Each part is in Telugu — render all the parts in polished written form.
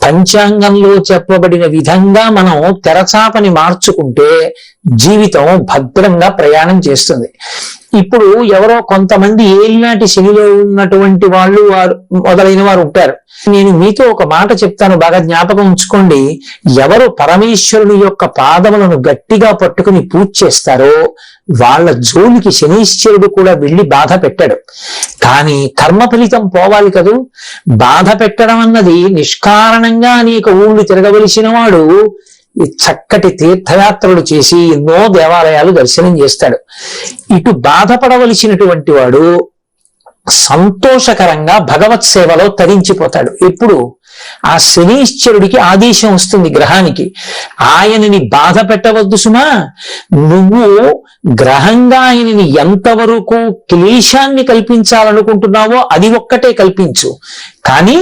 పంచాంగంలో చెప్పబడిన విధంగా మనం తెరచాపని మార్చుకుంటే జీవితం భద్రంగా ప్రయాణం చేస్తుంది. ఇప్పుడు ఎవరో కొంతమంది ఏలినాటి శనిలో ఉన్నటువంటి వాళ్ళు మొదలైన వారు ఉంటారు. నేను మీతో ఒక మాట చెప్తాను, బాగా జ్ఞాపకం ఉంచుకోండి. ఎవరు పరమేశ్వరుని యొక్క పాదములను గట్టిగా పట్టుకుని పూజ చేస్తారో వాళ్ళ జోలికి శనీశ్వరుడు కూడా వెళ్ళి బాధ పెట్టాడు. కానీ కర్మ ఫలితం పోవాలి కదూ. బాధ పెట్టడం అన్నది నిష్కారణంగా అనేక ఊళ్ళు తిరగవలసిన వాడు చక్కటి తీర్థయాత్రలు చేసి ఎన్నో దేవాలయాలు దర్శనం చేస్తాడు. ఇటు బాధపడవలసినటువంటి వాడు సంతోషకరంగా భగవత్ సేవలో తరించిపోతాడు. ఎప్పుడు ఆ శనీశ్వరుడికి ఆదేశం వస్తుంది గ్రహానికి, ఆయనని బాధ పెట్టవద్దు సుమా, నువ్వు గ్రహంగా ఆయనని ఎంతవరకు క్లేశాన్ని కల్పించాలనుకుంటున్నావో అది ఒక్కటే కల్పించు, కానీ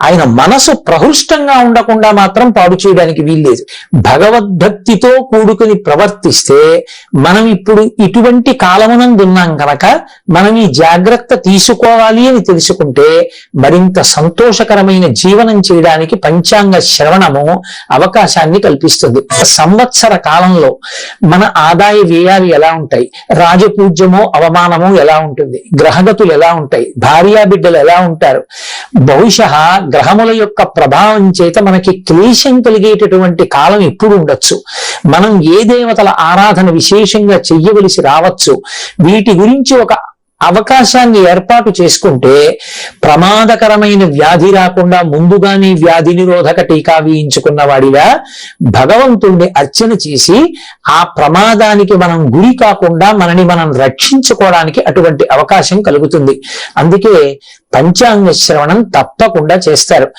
ఆయన మనసు ప్రహృష్టంగా ఉండకుండా మాత్రం పాడు చేయడానికి వీల్లేదు. భగవద్భక్తితో కూడుకుని ప్రవర్తిస్తే మనం ఇప్పుడు ఇటువంటి కాలమునందున్నాం కనుక మనం ఈ జాగ్రత్త తీసుకోవాలి అని తెలుసుకుంటే మరింత సంతోషకరమైన జీవనం చేయడానికి పంచాంగ శ్రవణము అవకాశాన్ని కల్పిస్తుంది. సంవత్సర కాలంలో మన ఆదాయ వ్యయాలు ఎలా ఉంటాయి, రాజపూజ్యమో అవమానమో ఎలా ఉంటుంది, గ్రహగతులు ఎలా ఉంటాయి, భార్యా బిడ్డలు ఎలా ఉంటారు, బహుశः గ్రహముల యొక్క ప్రభావం చేత మనకి క్లేశం కలిగేటటువంటి కాలం ఎప్పుడు ఉండొచ్చు, మనం ఏ దేవతల ఆరాధన విశేషంగా చెయ్యవలసి రావచ్చు, వీటి గురించి ఒక అవకాశాన్ని ఏర్పాటు చేసుకుంటే ప్రమాదకరమైన వ్యాధి రాకుండా ముందుగానే వ్యాధి నిరోధక టీకా వేయించుకున్న వాడిగా భగవంతుణ్ణి అర్చన చేసి ఆ ప్రమాదానికి మనం గురి కాకుండా మనని మనం రక్షించుకోవడానికి అటువంటి అవకాశం కలుగుతుంది. అందుకే పంచాంగ శ్రవణం తప్పకుండా చేస్తారు.